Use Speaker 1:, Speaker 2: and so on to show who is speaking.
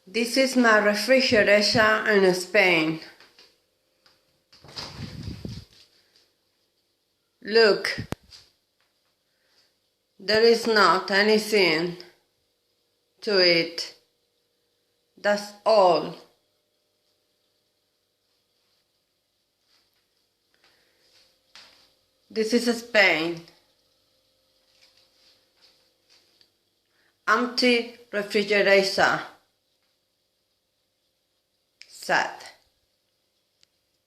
Speaker 1: This is my refrigerator in Spain. Look, there is not anything to it. That's all. This is Spain. Empty refrigerator. Sad.